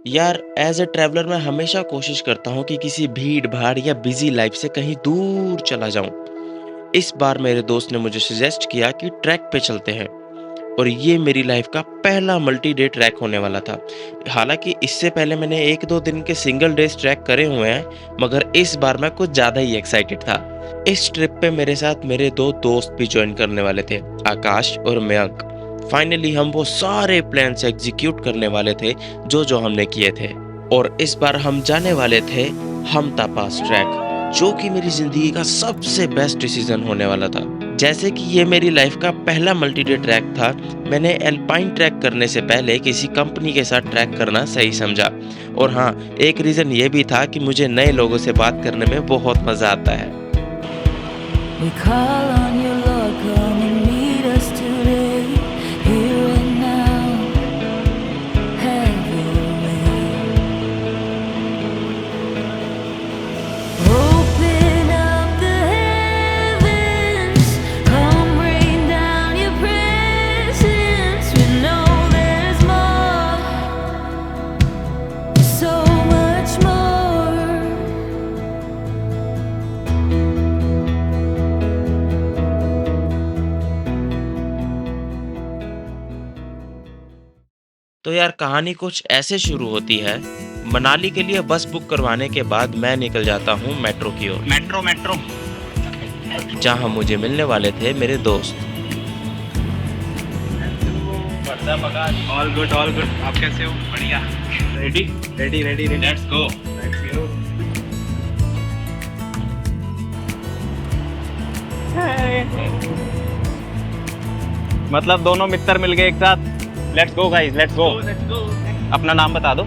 यार as a traveller मैं हमेशा कोशिश करता हूँ कि किसी भीड़ भाड़ या बिजी लाइफ से कहीं दूर चला जाऊं। इस बार मेरे दोस्त ने मुझे सजेस्ट किया कि ट्रैक पे चलते हैं और ये मेरी लाइफ का पहला मल्टी डे ट्रैक होने वाला था। हालांकि इससे पहले मैंने एक दो दिन के सिंगल डेज ट्रैक करे हुए हैं, मगर इस बार मैं कुछ ज़्यादा ही एक्साइटेड था। इस ट्रिप पे मेरे साथ मेरे दो दोस्त भी ज्वाइन करने वाले थे, आकाश और मयंक। फाइनली हम वो सारे प्लान्स एग्जीक्यूट करने वाले थे जो जो हमने किए थे। और इस बार हम जाने वाले थे हमटा पास ट्रैक, जो कि मेरी जिंदगी का सबसे बेस्ट डिसीजन होने वाला था। जैसे कि ये मेरी लाइफ का पहला मल्टी डे ट्रैक था, मैंने एल्पाइन ट्रैक करने से पहले किसी कंपनी के साथ ट्रैक करना सही समझा। और हाँ, एक रीज़न ये भी था कि मुझे नए लोगों से बात करने में बहुत मज़ा आता है। We call on your Lord, come and meet us today, here and now. Have your way. Open up the heavens, come rain down your presence. We know there's more, so much more. तो यार कहानी कुछ ऐसे शुरू होती है। मनाली के लिए बस बुक करवाने के बाद मैं निकल जाता हूँ मेट्रो की ओर, मेट्रो जहाँ मुझे मिलने वाले थे मेरे दोस्त। ऑल गुड आप कैसे हो? बढ़िया। Ready ready let's go. मतलब दोनों मित्र मिल गए एक साथ। Let's go guys, let's go. अपना नाम बता दो।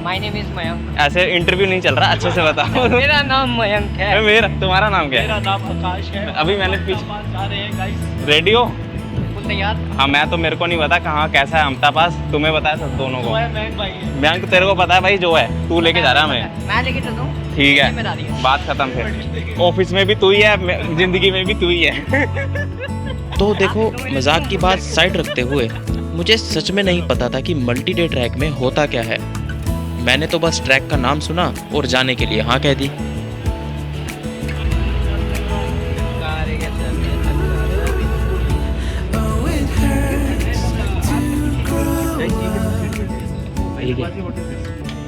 My name is Mayank. ऐसे इंटरव्यू नहीं चल रहा, अच्छे से बताओ। मेरा नाम मयंक है। मेरा तुम्हारा नाम क्या है? मेरा नाम आकाश है। अभी मैंने पीछे जा रहे हैं गाइस। रेडी हो? बिल्कुल तैयार। हाँ, मैं तो मेरे को नहीं पता कहाँ कैसा है हमटा पास, तुम्हें पता है सब दोनों को। मयंक भाई है। बैंक तेरे को पता है भाई, जो है तू लेके जा रहा है हमें। मैं लेके चलता हूँ। ठीक जिम्मेदारी है, है। बात खत्म फिर। ऑफिस में भी तू ही है, जिंदगी में भी तू ही है। तो देखो, मजाक की बात साइड रखते हुए मुझे सच में नहीं पता था कि मल्टी डे ट्रैक में होता क्या है। मैंने तो बस ट्रैक का नाम सुना और जाने के लिए हाँ कह दी।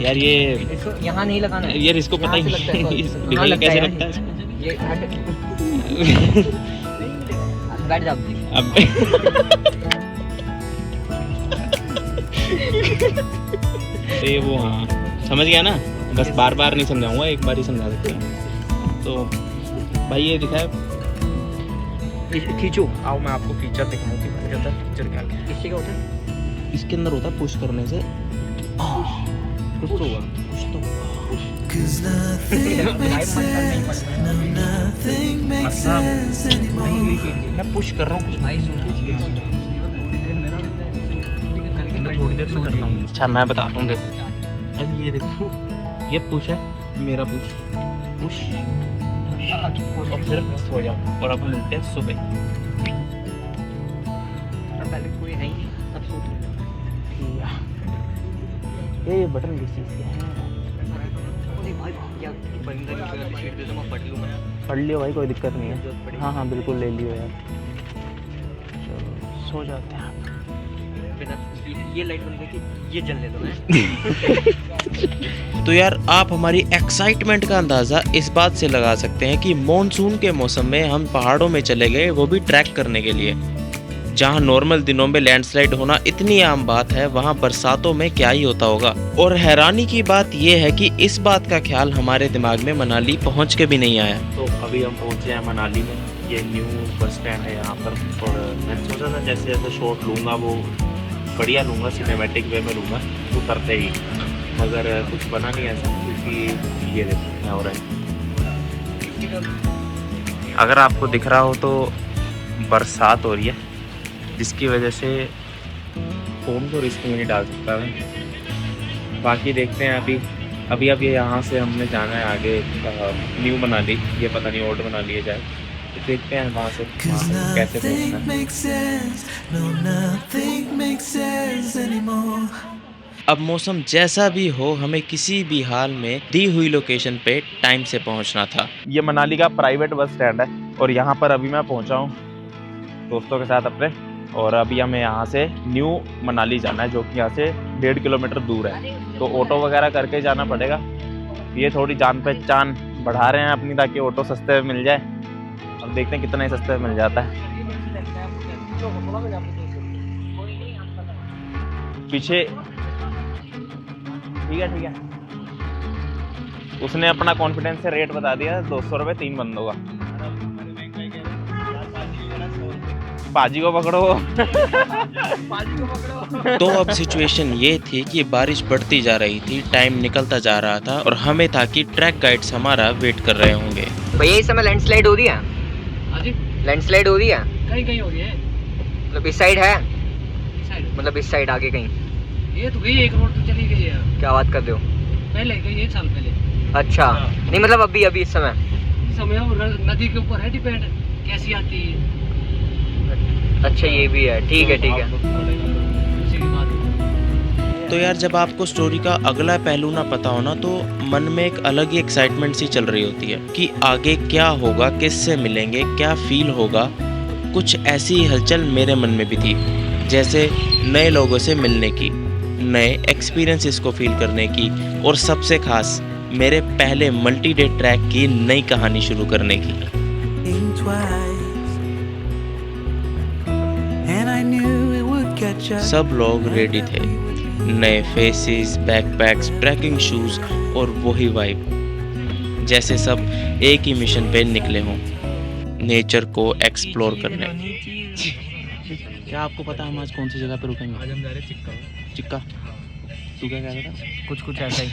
यार ये यहाँ नहीं लगाना है। यार इसको पता ही नहीं कैसे लगता है। ये बैठ जाओ। अब ये वो हाँ समझ गया ना, बस बार बार नहीं समझाऊंगा, एक बार ही समझा सकते हैं। तो भाई ये दिखा है, खींचो। आओ मैं आपको फीचर दिखाऊं कि इसके अंदर फीचर क्या है। किससे क्या होता है? इसके अंदर होता है पुश करने से कुछ तो हुआ, कुछ तो हुआ। मैं पुश कर रहा हूँ कुछ भाई थोड़ी देर में करता हूँ। अच्छा मैं बताता हूँ, देखो अब ये देखो, ये पुश है, मेरा पुश पुश और फिर सो जाओ और अपन मिलते हैं सुबह। पहले कोई है ही नहीं, अब सो ये बटन किस चीज़ के हैं? पढ़ लियो भाई, कोई दिक्कत नहीं है। हाँ हाँ बिल्कुल ले लियो यार। चलो सो जाते हैं। ये लाइट बंद करके ये जलने दो। तो यार आप हमारी एक्साइटमेंट का अंदाज़ा इस बात से लगा सकते हैं कि मॉनसून के मौसम में हम पहाड़ों में चले गए, वो भी ट्रैक करने के लिए। जहां नॉर्मल दिनों में लैंडस्लाइड होना इतनी आम बात है, वहां बरसातों में क्या ही होता होगा। और हैरानी की बात यह है कि इस बात का ख्याल हमारे दिमाग में मनाली पहुंच के भी नहीं आया। तो अभी हम पहुंचे हैं मनाली में। ये न्यू बस स्टैंड है यहाँ पर, और मैंने सोचा था जैसे जैसे शॉट लूँगा वो बढ़िया लूँगा, सिनेमैटिक वे में लूँगा उतरते ही, मगर कुछ बना नहीं ऐसा, क्योंकि ये देखो क्या हो रहा है। अगर आपको दिख रहा हो तो बरसात हो रही है, जिसकी वजह से फ़ोन को रिस्क में नहीं डाल सकता मैं। बाकी देखते हैं अभी यहाँ से हमने जाना है आगे न्यू मनाली, ये पता नहीं ओल्ड मनाली जाए, तो देखते हैं वहाँ से कैसे पहुँचना है। अब मौसम जैसा भी हो, हमें किसी भी हाल में दी हुई लोकेशन पे टाइम से पहुंचना था। ये मनाली का प्राइवेट बस स्टैंड है और यहाँ पर अभी मैं पहुँचा हूँ दोस्तों के साथ अपने, और अभी हमें यहाँ से न्यू मनाली जाना है जो कि यहाँ से 1.5 किलोमीटर दूर है, तो ऑटो वगैरह करके जाना पड़ेगा। ये थोड़ी जान पहचान बढ़ा रहे हैं अपनी ताकि ऑटो सस्ते में मिल जाए। अब देखते हैं कितना ही सस्ते में मिल जाता है। पीछे ठीक है उसने अपना कॉन्फिडेंस से रेट बता दिया 200 रुपये 3 बंदों का। पाजी को पकड़ो। तो अब सिचुएशन ये थी कि बारिश बढ़ती जा रही थी, टाइम निकलता जा रहा था और हमें था कि ट्रैक गाइड्स हमारा वेट कर रहे होंगे। भैया इस समय लैंडस्लाइड हो रही है? लैंडस्लाइड हो रही है? कहीं हो रही है। मतलब इस साइड है? मतलब इस साइड आगे कहीं? ये तो गई, एक रोड तो चली गई है। क्या बात कर रहे हो? पहले गई, 1 साल पहले। अच्छा नहीं मतलब अभी इस समय नदी के ऊपर है डिपेंड कैसी आती है। अच्छा ये भी है, ठीक है। तो यार जब आपको स्टोरी का अगला पहलू ना पता हो ना, तो मन में एक अलग ही एक्साइटमेंट सी चल रही होती है कि आगे क्या होगा, किससे मिलेंगे, क्या फील होगा। कुछ ऐसी हलचल मेरे मन में भी थी, जैसे नए लोगों से मिलने की, नए एक्सपीरियंसेस को फील करने की, और सबसे खास मेरे पहले मल्टी डे ट्रैक की नई कहानी शुरू करने की। सब लोग रेडी थे, नए फेसेस, बैकपैक्स, ट्रैकिंग शूज और वही वाइब, जैसे सब एक ही मिशन पे निकले हों, नेचर को एक्सप्लोर करने। क्या आपको पता हम आज कौन सी जगह पे रुकेंगे? आज हम जा रहे हैं चिक्का। तू क्या कह रहा था? कुछ ऐसा ही।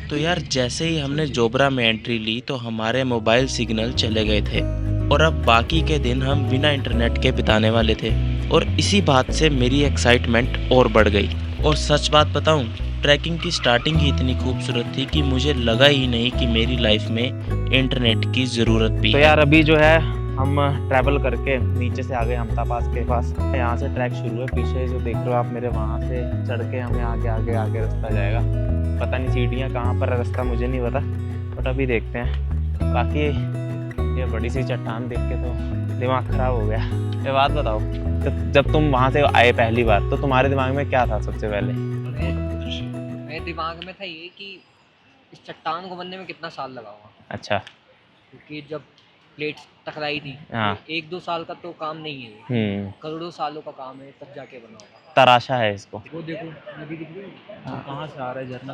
तो यार जैसे ही हमने जोबरा में एंट्री ली तो हमारे मोबाइल सिग्नल चले गए थे और अब बाकी के दिन हम बिना इंटरनेट के बिताने वाले थे, और इसी बात से मेरी एक्साइटमेंट और बढ़ गई। और सच बात बताऊं, ट्रैकिंग की स्टार्टिंग ही इतनी खूबसूरत थी कि मुझे लगा ही नहीं कि मेरी लाइफ में इंटरनेट की ज़रूरत भी तो है। यार अभी जो है हम ट्रैवल करके नीचे से आ गए हमता पास के पास। यहाँ से ट्रैक शुरू है, पीछे जो देख रहे हो आप मेरे, वहाँ से चढ़ के हमें आगे रास्ता जाएगा। पता नहीं सीढ़ियाँ कहाँ पर, रास्ता मुझे नहीं पता, बट अभी देखते हैं। बाकी ये बड़ी सी चट्टान देख के तो दिमाग खराब हो गया। ये बात बताओ, जब तुम वहाँ से आए पहली बार तो तुम्हारे दिमाग में क्या था सबसे पहले? मेरे दिमाग में था ये कि इस चट्टान को बनने में कितना साल लगा होगा। अच्छा। क्योंकि जब प्लेट्स टकराई थी, हाँ। 1-2 साल का तो काम नहीं है, करोड़ों सालों का काम है, तब जाके बना होगा। तराशा है इसको। वो देखो नदी दिख रही है, कहाँ से आ रहा है झरना?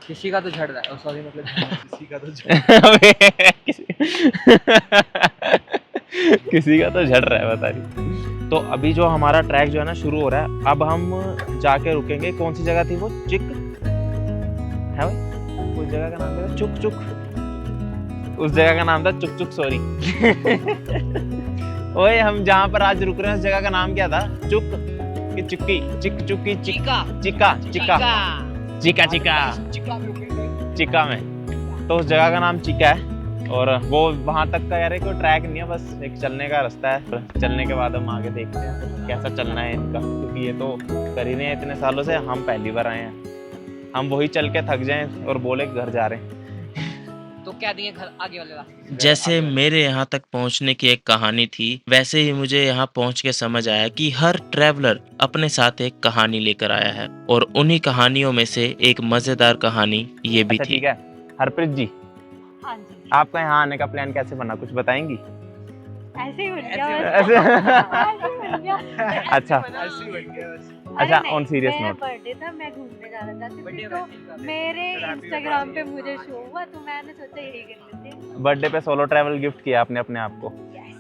किसी का तो झड़ रहा है, सॉरी मतलब किसी का तो किसी का तो झड़ रहा है, बता रही। तो अभी जो हमारा ट्रैक जो है ना शुरू हो रहा है, अब हम जाके रुकेंगे। कौन सी जगह थी वो? चिक है भाई, उस जगह का नाम था चुक। उस जगह का नाम था चुक, सॉरी। ओए हम जहाँ पर आज रुक रहे हैं उस जगह का नाम क्या था? चुक कि चुक्की? चुक्की चिका में। तो उस जगह का नाम चिका है, और वो वहाँ तक का यार कोई ट्रैक नहीं है, बस एक चलने का रास्ता है। चलने के बाद हम आगे देखते हैं कैसा चलना है इनका, क्योंकि ये तो कर ही नहीं है इतने सालों से, हम पहली बार आए हैं। हम वही चल के थक जाएं और बोले घर जा रहे हैं तो क्या देंगे घर आगे वाले रास्ते। जैसे मेरे यहाँ तक पहुँचने की एक कहानी थी, वैसे ही मुझे यहाँ पहुँच के समझ आया कि हर ट्रैवलर अपने साथ एक कहानी लेकर आया है, और उन्हीं कहानियों में से एक मजेदार कहानी ये भी थी। ठीक है हरप्रीत जी, हाँ जी, आपका यहाँ आने का प्लान कैसे बना, कुछ बताएंगी? ऐसे ही बन गया ऐसे- ऐसे ही बन गया। अच्छा अच्छा, ऑन सीरियस नोट, बर्थडे था, मैं घूमने जाना चाहती थी, बर्थडे तो मेरे इंस्टाग्राम पे मुझे शो हुआ, तो मैंने सोचा यही कर लेते हैं। बर्थडे पे सोलो ट्रैवल गिफ्ट किया आपने अपने आप को,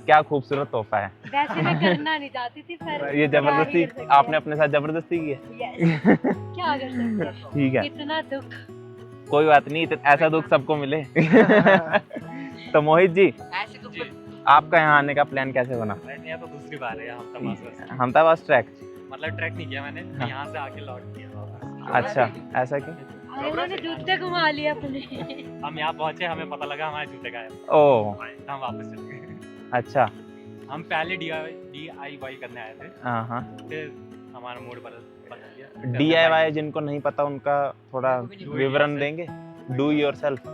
क्या खूबसूरत तोहफा है। वैसे मैं करना नहीं चाहती थी, पर ये जबरदस्ती क्या ही कर सकते आपने अपने साथ जबरदस्ती की है। हैं। Yes, क्या कर सकते हैं। ठीक है, इतना दुख। कोई बात नहीं, ऐसा दुख सबको मिले। तो मोहित जी, ऐसे तो आपका यहाँ आने का प्लान कैसे बना? ये तो दूसरी बार है यहाँ हमता पास ट्रैक। मतलब ट्रैक नहीं किया मैंने, हाँ। यहाँ से आके लौट किया। अच्छा, ऐसा क्यों? अरे उन्होंने जूते घुमा लिए अपने। हम यहाँ पहुँचे, हमें पता लगा हमारे जूते गायब, ओह हम वापस चले गए। अच्छा, हम पहले DIY करने आए थे, हाँ हाँ, फिर हमारा मूड बदल दिया। DIY जिनको नहीं पता उनका थोड़ा विवरण देंगे। Do yourself.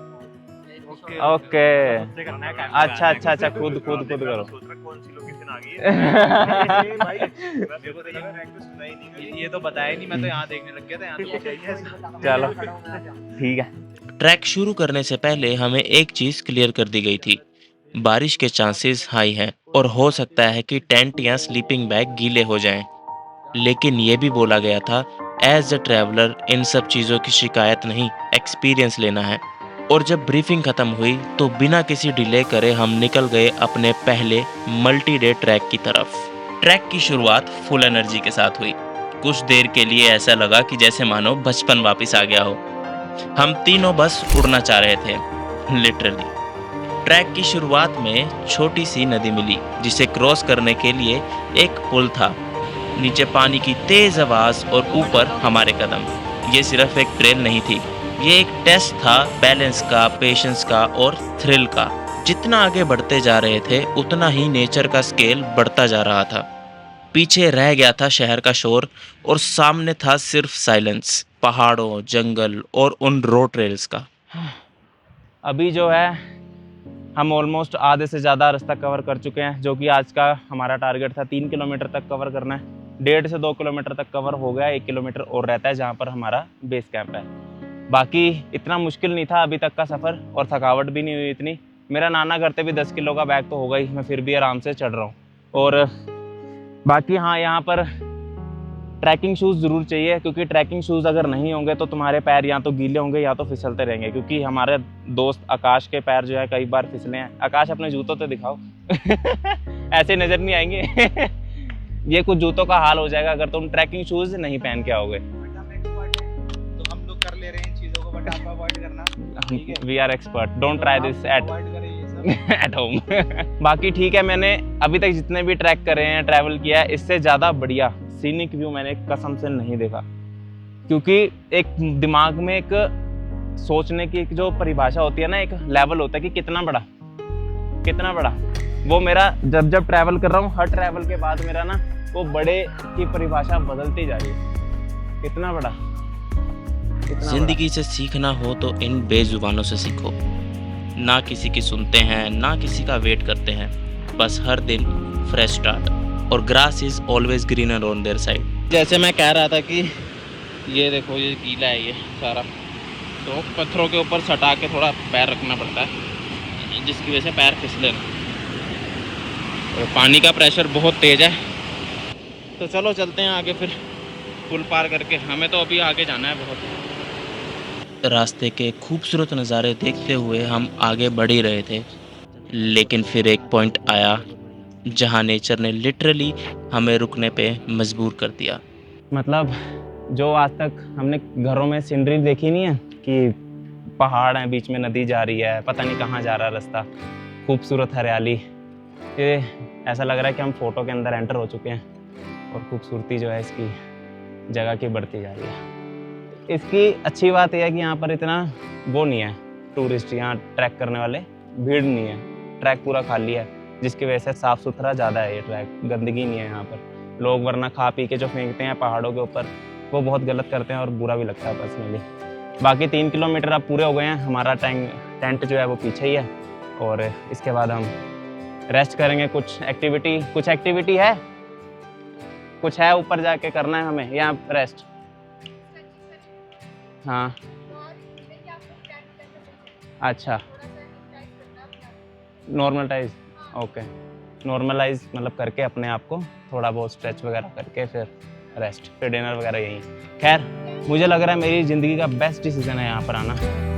ओके अच्छा अच्छा अच्छा, खुद करो। कौन सी लोकेशन आ गई है भाई, ये तो बताया नहीं, मैं तो यहाँ देखने लग गया था, यहाँ तो चलो ठीक है। ट्रैक शुरू करने से पहले हमें एक चीज क्लियर कर दी गई थी, बारिश के चांसेस हाई हैं और हो सकता है कि टेंट या स्लीपिंग बैग गीले हो जाएं। लेकिन ये भी बोला गया था, एज अ ट्रैवलर इन सब चीज़ों की शिकायत नहीं, एक्सपीरियंस लेना है। और जब ब्रीफिंग खत्म हुई तो बिना किसी डिले करे हम निकल गए अपने पहले मल्टी डे ट्रैक की तरफ। ट्रैक की शुरुआत फुल एनर्जी के साथ हुई। कुछ देर के लिए ऐसा लगा कि जैसे मानो बचपन वापस आ गया हो। हम तीनों बस उड़ना चाह रहे थे, लिटरली। ट्रैक की शुरुआत में छोटी सी नदी मिली जिसे क्रॉस करने के लिए एक पुल था। नीचे पानी की तेज आवाज और ऊपर हमारे कदम। ये सिर्फ एक ट्रेल नहीं थी, ये एक टेस्ट था बैलेंस का, पेशेंस का और थ्रिल का। जितना आगे बढ़ते जा रहे थे उतना ही नेचर का स्केल बढ़ता जा रहा था। पीछे रह गया था शहर का शोर और सामने था सिर्फ साइलेंस, पहाड़ों, जंगल और उन रोड रेल्स का। अभी जो है हम ऑलमोस्ट आधे से ज़्यादा रास्ता कवर कर चुके हैं, जो कि आज का हमारा टारगेट था 3 किलोमीटर तक कवर करना है। 1.5 से 2 किलोमीटर तक कवर हो गया, 1 किलोमीटर और रहता है जहाँ पर हमारा बेस कैंप है। बाकी इतना मुश्किल नहीं था अभी तक का सफ़र और थकावट भी नहीं हुई इतनी। मेरा नाना करते भी 10 किलो का बैग तो होगा ही, मैं फिर भी आराम से चढ़ रहा हूँ। और बाकी हाँ, यहाँ पर ट्रैकिंग शूज़ ज़रूर चाहिए, क्योंकि ट्रैकिंग शूज़ अगर नहीं होंगे तो तुम्हारे पैर या तो गीले होंगे या तो फिसलते रहेंगे। क्योंकि हमारे दोस्त आकाश के पैर जो है कई बार फिसले हैं। आकाश अपने जूतों तो दिखाओ ऐसे नज़र नहीं आएंगे ये कुछ जूतों का हाल हो जाएगा अगर तुम ट्रैकिंग शूज़ नहीं पहन के आओगे। तो हम लोग कर ले रहे हैं इन चीज़ों को, बट आप अवॉइड करना। We are expert, don't try this at home बाकी ठीक है, मैंने अभी तक जितने भी ट्रैक करे हैं, ट्रैवल किया है, इससे ज़्यादा बढ़िया सीनिक व्यू मैंने कसम से नहीं देखा। क्योंकि एक दिमाग में एक सोचने की एक जो परिभाषा होती है ना, एक लेवल होता है कि कितना बड़ा, वो मेरा जब ट्रैवल कर रहा हूँ, हर ट्रैवल के बाद मेरा ना वो बड़े की परिभाषा बदलती जा रही है। कितना बड़ा। जिंदगी से सीखना हो तो इन बेजुबानों से सीखो। ना किसी की सुनते हैं, ना किसी का वेट करते हैं, बस हर दिन फ्रेश स्टार्ट। और grass is always greener on their side. जैसे मैं कह रहा था कि ये देखो, ये गीला है ये सारा, तो पत्थरों के ऊपर सटा के थोड़ा पैर रखना पड़ता है, जिसकी वजह से पैर फिसले ना। और पानी का प्रेशर बहुत तेज़ है। तो चलो चलते हैं आगे, फिर पुल पार करके। हमें तो अभी आगे जाना है बहुत। रास्ते के खूबसूरत नज़ारे देखते हुए हम आगे बढ़ ही रहे थे, लेकिन फिर एक पॉइंट आया जहां नेचर ने लिटरली हमें रुकने पे मजबूर कर दिया। मतलब जो आज तक हमने घरों में सीनरी देखी नहीं है कि पहाड़ हैं, बीच में नदी जा रही है, पता नहीं कहाँ जा रहा है रास्ता, खूबसूरत हरियाली, ये ऐसा लग रहा है कि हम फ़ोटो के अंदर एंटर हो चुके हैं। और खूबसूरती जो है इसकी जगह की बढ़ती जा रही है। इसकी अच्छी बात यह है कि यहाँ पर इतना वो नहीं है, टूरिस्ट यहाँ ट्रैक करने वाले भीड़ नहीं है, ट्रैक पूरा खाली है, जिसकी वजह से साफ़ सुथरा ज़्यादा है ये ट्रैक, गंदगी नहीं है यहाँ पर। लोग वरना खा पी के जो फेंकते हैं पहाड़ों के ऊपर, वो बहुत गलत करते हैं और बुरा भी लगता है पर्सनली। बाकी 3 किलोमीटर अब पूरे हो गए हैं, हमारा टेंट जो है वो पीछे ही है। और इसके बाद हम रेस्ट करेंगे। कुछ एक्टिविटी है, कुछ है ऊपर जाके करना है हमें, यहाँ रेस्ट। हाँ अच्छा, नॉर्मलाइज, ओके, नॉर्मलाइज मतलब करके अपने आप को थोड़ा बहुत स्ट्रेच वगैरह करके फिर रेस्ट, फिर डिनर वगैरह यहीं। खैर मुझे लग रहा है मेरी ज़िंदगी का बेस्ट डिसीजन है यहाँ पर आना,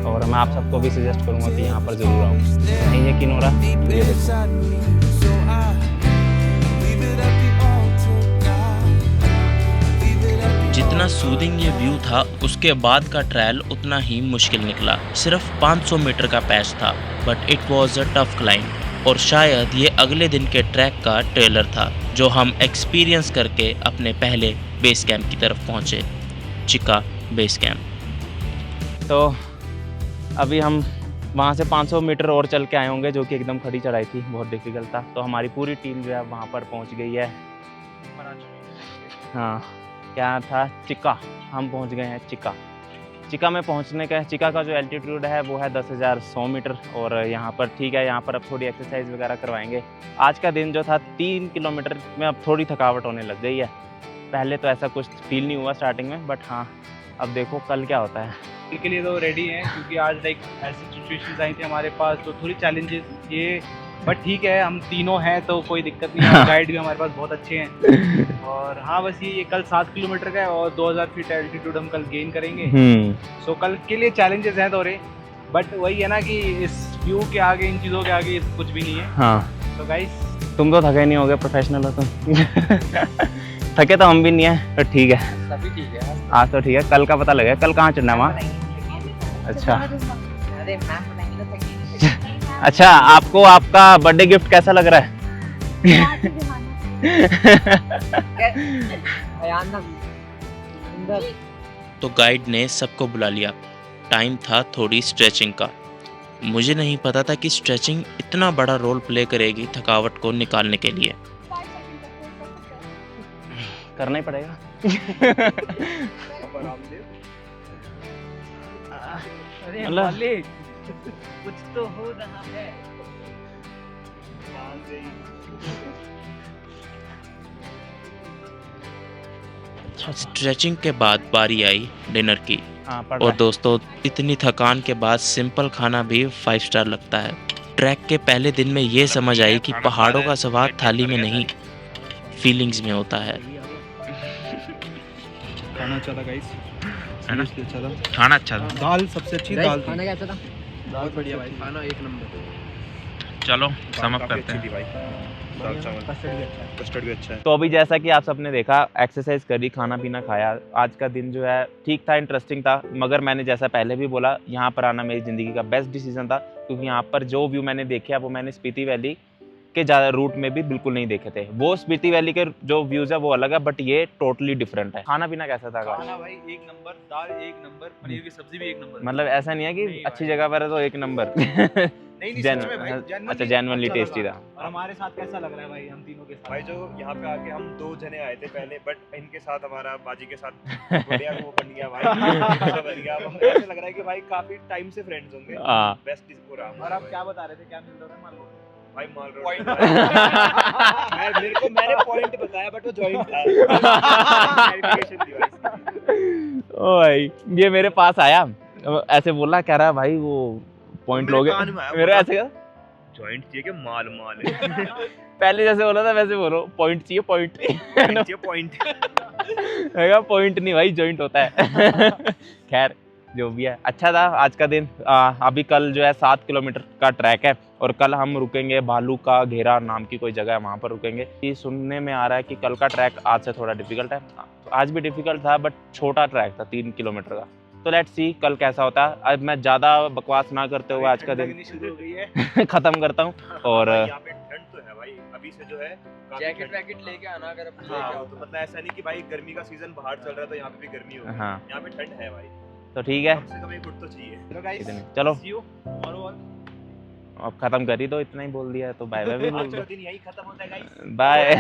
और मैं आप सबको भी सजेस्ट करूँगा कि यहाँ पर ज़रूर आऊँ। नहीं यकीन हो रहा? जितना सूदिंग ये व्यू था, उसके बाद का ट्रायल उतना ही मुश्किल निकला। सिर्फ 500 मीटर का पैच था, but it was a tough climb. और शायद ये अगले दिन के ट्रैक का ट्रेलर था, जो हम एक्सपीरियंस करके अपने पहले बेस कैंप की तरफ पहुँचे, चिका बेस कैंप। तो अभी हम वहाँ से 500 मीटर और चल के आए होंगे, जो कि एकदम खड़ी चढ़ाई थी, बहुत डिफिकल्ट था। तो हमारी पूरी टीम जो है वहाँ पर पहुँच गई है। हाँ, क्या था, चिक्का। हम पहुंच गए हैं चिक्का। चिक्का में पहुंचने का, चिक्का का जो एल्टीट्यूड है वो है 10,100 मीटर। और यहाँ पर ठीक है, यहाँ पर अब थोड़ी एक्सरसाइज वगैरह करवाएंगे। आज का दिन जो था 3 किलोमीटर में अब थोड़ी थकावट होने लग गई है। पहले तो ऐसा कुछ फील नहीं हुआ स्टार्टिंग में, बट हाँ अब देखो कल क्या होता है। के लिए तो रेडी हैं, क्योंकि आज लाइक ऐसी सिचुएशंस आई थी हमारे पास, तो थोड़ी चैलेंजेस ये, बट ठीक है, हम तीनों हैं तो कोई दिक्कत नहीं है। गाइड भी हमारे पास बहुत अच्छे हैं। और हाँ बस ये कल 7 किलोमीटर का है और 2000 फीट एल्टीट्यूड हम कल गेन करेंगे। सो कल के लिए चैलेंजेस हैं थोड़े, बट वही है ना कि इस व्यू के आगे, इन चीज़ों के आगे कुछ भी नहीं है। हाँ तो गाइस तुम तो थके नहीं होगे, प्रोफेशनल हो तुम। थके तो हम भी नहीं है, तो ठीक है, सभी ठीक है। आज तो ठीक है। कल का पता लगेगा कल कहाँ चढ़ना है वहाँ। अच्छा अरे मैम बताएंगे तो थकेंगे। अच्छा, आपको आपका बर्थडे गिफ्ट कैसा लग रहा है? अयान ना सुंदर। तो गाइड ने सबको बुला लिया। टाइम था थोड़ी स्ट्रेचिंग का। मुझे नहीं पता था कि स्ट्रेचिंग इतना बड़ा रोल प्ले करेगी थकावट को निकालने के लिए। करना ही पड़ेगा। अरे मतलब- मालिक, कुछ तो हो रहा है। स्ट्रेचिंग के बाद बारी आई डिनर की। हाँ पढ़ और रहा है। दोस्तों, इतनी थकान के बाद सिंपल खाना भी 5 स्टार लगता है। ट्रैक के पहले दिन में ये समझ आई कि पहाड़ों का स्वाद थाली में नहीं, फीलिंग्स में होता है। खाना अच्छा था गाइस, है ना? अच्छा था। खाना अच्छा था। दाल सबसे अच्छी गाइस, दाल थी। खाना कैसा था? बहुत बढ़िया भाई, खाना एक नंबर। चलो समअप करते हैं। कस्टर्ड भी अच्छा है। तो अभी जैसा कि आप सबने देखा, एक्सरसाइज करी, खाना पीना खाया, आज का दिन जो है ठीक था, इंटरेस्टिंग था। मगर मैंने जैसा पहले भी बोला, यहाँ पर आना मेरी ज़िंदगी का बेस्ट डिसीजन था, क्योंकि यहाँ पर जो व्यू मैंने देखे वो मैंने स्पीति वैली के ज़्यादा रूट में भी बिल्कुल नहीं देखे थे। वो स्पीति वैली के जो व्यूज़ है वो अलग है, बट ये टोटली डिफरेंट है। खाना पीना कैसा था? खाना भाई एक नंबर, दाल एक नंबर, पनीर की सब्जी भी एक नंबर। मतलब ऐसा नहीं है कि नहीं अच्छी भाई। जगह पर है तो एक नंबर। नहीं Gen- सच में भाई, अच्छा, genuinely अच्छा tasty लगा। था। और हमारे साथ कैसा लग रहा है भाई, हम तीनों के साथ? भाई जो यहाँ पे आके हम 2 जने आए थे पहले, बट इनके साथ हमारा बाजी के साथ बढ़िया वो बन गया भाई। अच्छा बन गया। अब हमें ऐसा लग रहा है कि भाई काफी टाइम से फ्रेंड्स होंगे। हाँ। बेस्ट इसको रहा। और आप क्या बता रहे थे, क्या मिल रहा था? मान लो भाई माल रोड Point। मैंने पॉइंट बताया, बट वो जॉइंट था। Clarification दी भाई। ओ भाई, ये मेरे पास आया, ऐसे बोला, कह रहा भाई वो पॉइंट मेरे लोगे। कान में आया, मेरे बोला- ऐसे कहा, जॉइंट चाहिए कि माल है। पहले जैसे बोला था वैसे बोलो, पॉइंट चाहिए, पॉइंट। पॉइंट। पॉइंट नहीं भाई, जॉइंट होता है। खैर जो भी है, अच्छा था आज का दिन। अभी कल जो है 7 किलोमीटर का ट्रैक है, और कल हम रुकेंगे भालू का घेरा नाम की कोई जगह है, वहाँ पर रुकेंगे। ये सुनने में आ रहा है कि कल का ट्रैक आज से थोड़ा डिफिकल्ट है। आज भी डिफिकल्ट था, बट छोटा ट्रैक था 3 किलोमीटर का। तो लेट्स सी कल कैसा होता है। अब मैं ज़्यादा बकवास ना करते हुए आज का दिन शुरू हो गई है। ख़त्म करता हूँ। और यहाँ पे ठंड तो है भाई, अभी से जो है काफी जैकेट ठंड- वैकेट लेके आना अगर अपने हाँ, लेके आओ तो मतलब ऐसा नहीं कि भाई गर्मी का सीजन बाहर चल रहा है तो यहाँ पे भी गर्मी होगी। हाँ, यहाँ पे ठंड है भाई, तो ठीक है, कम से कम एक फुट तो चाहिए। चलो गाइस, इतने चलो, see you tomorrow और अब ख़त्म कर ही दो, इतना ही बोल दिया है तो बाय बाय भी बोल आज दो, का दिन यही खत्म होता है गाइस। बाय।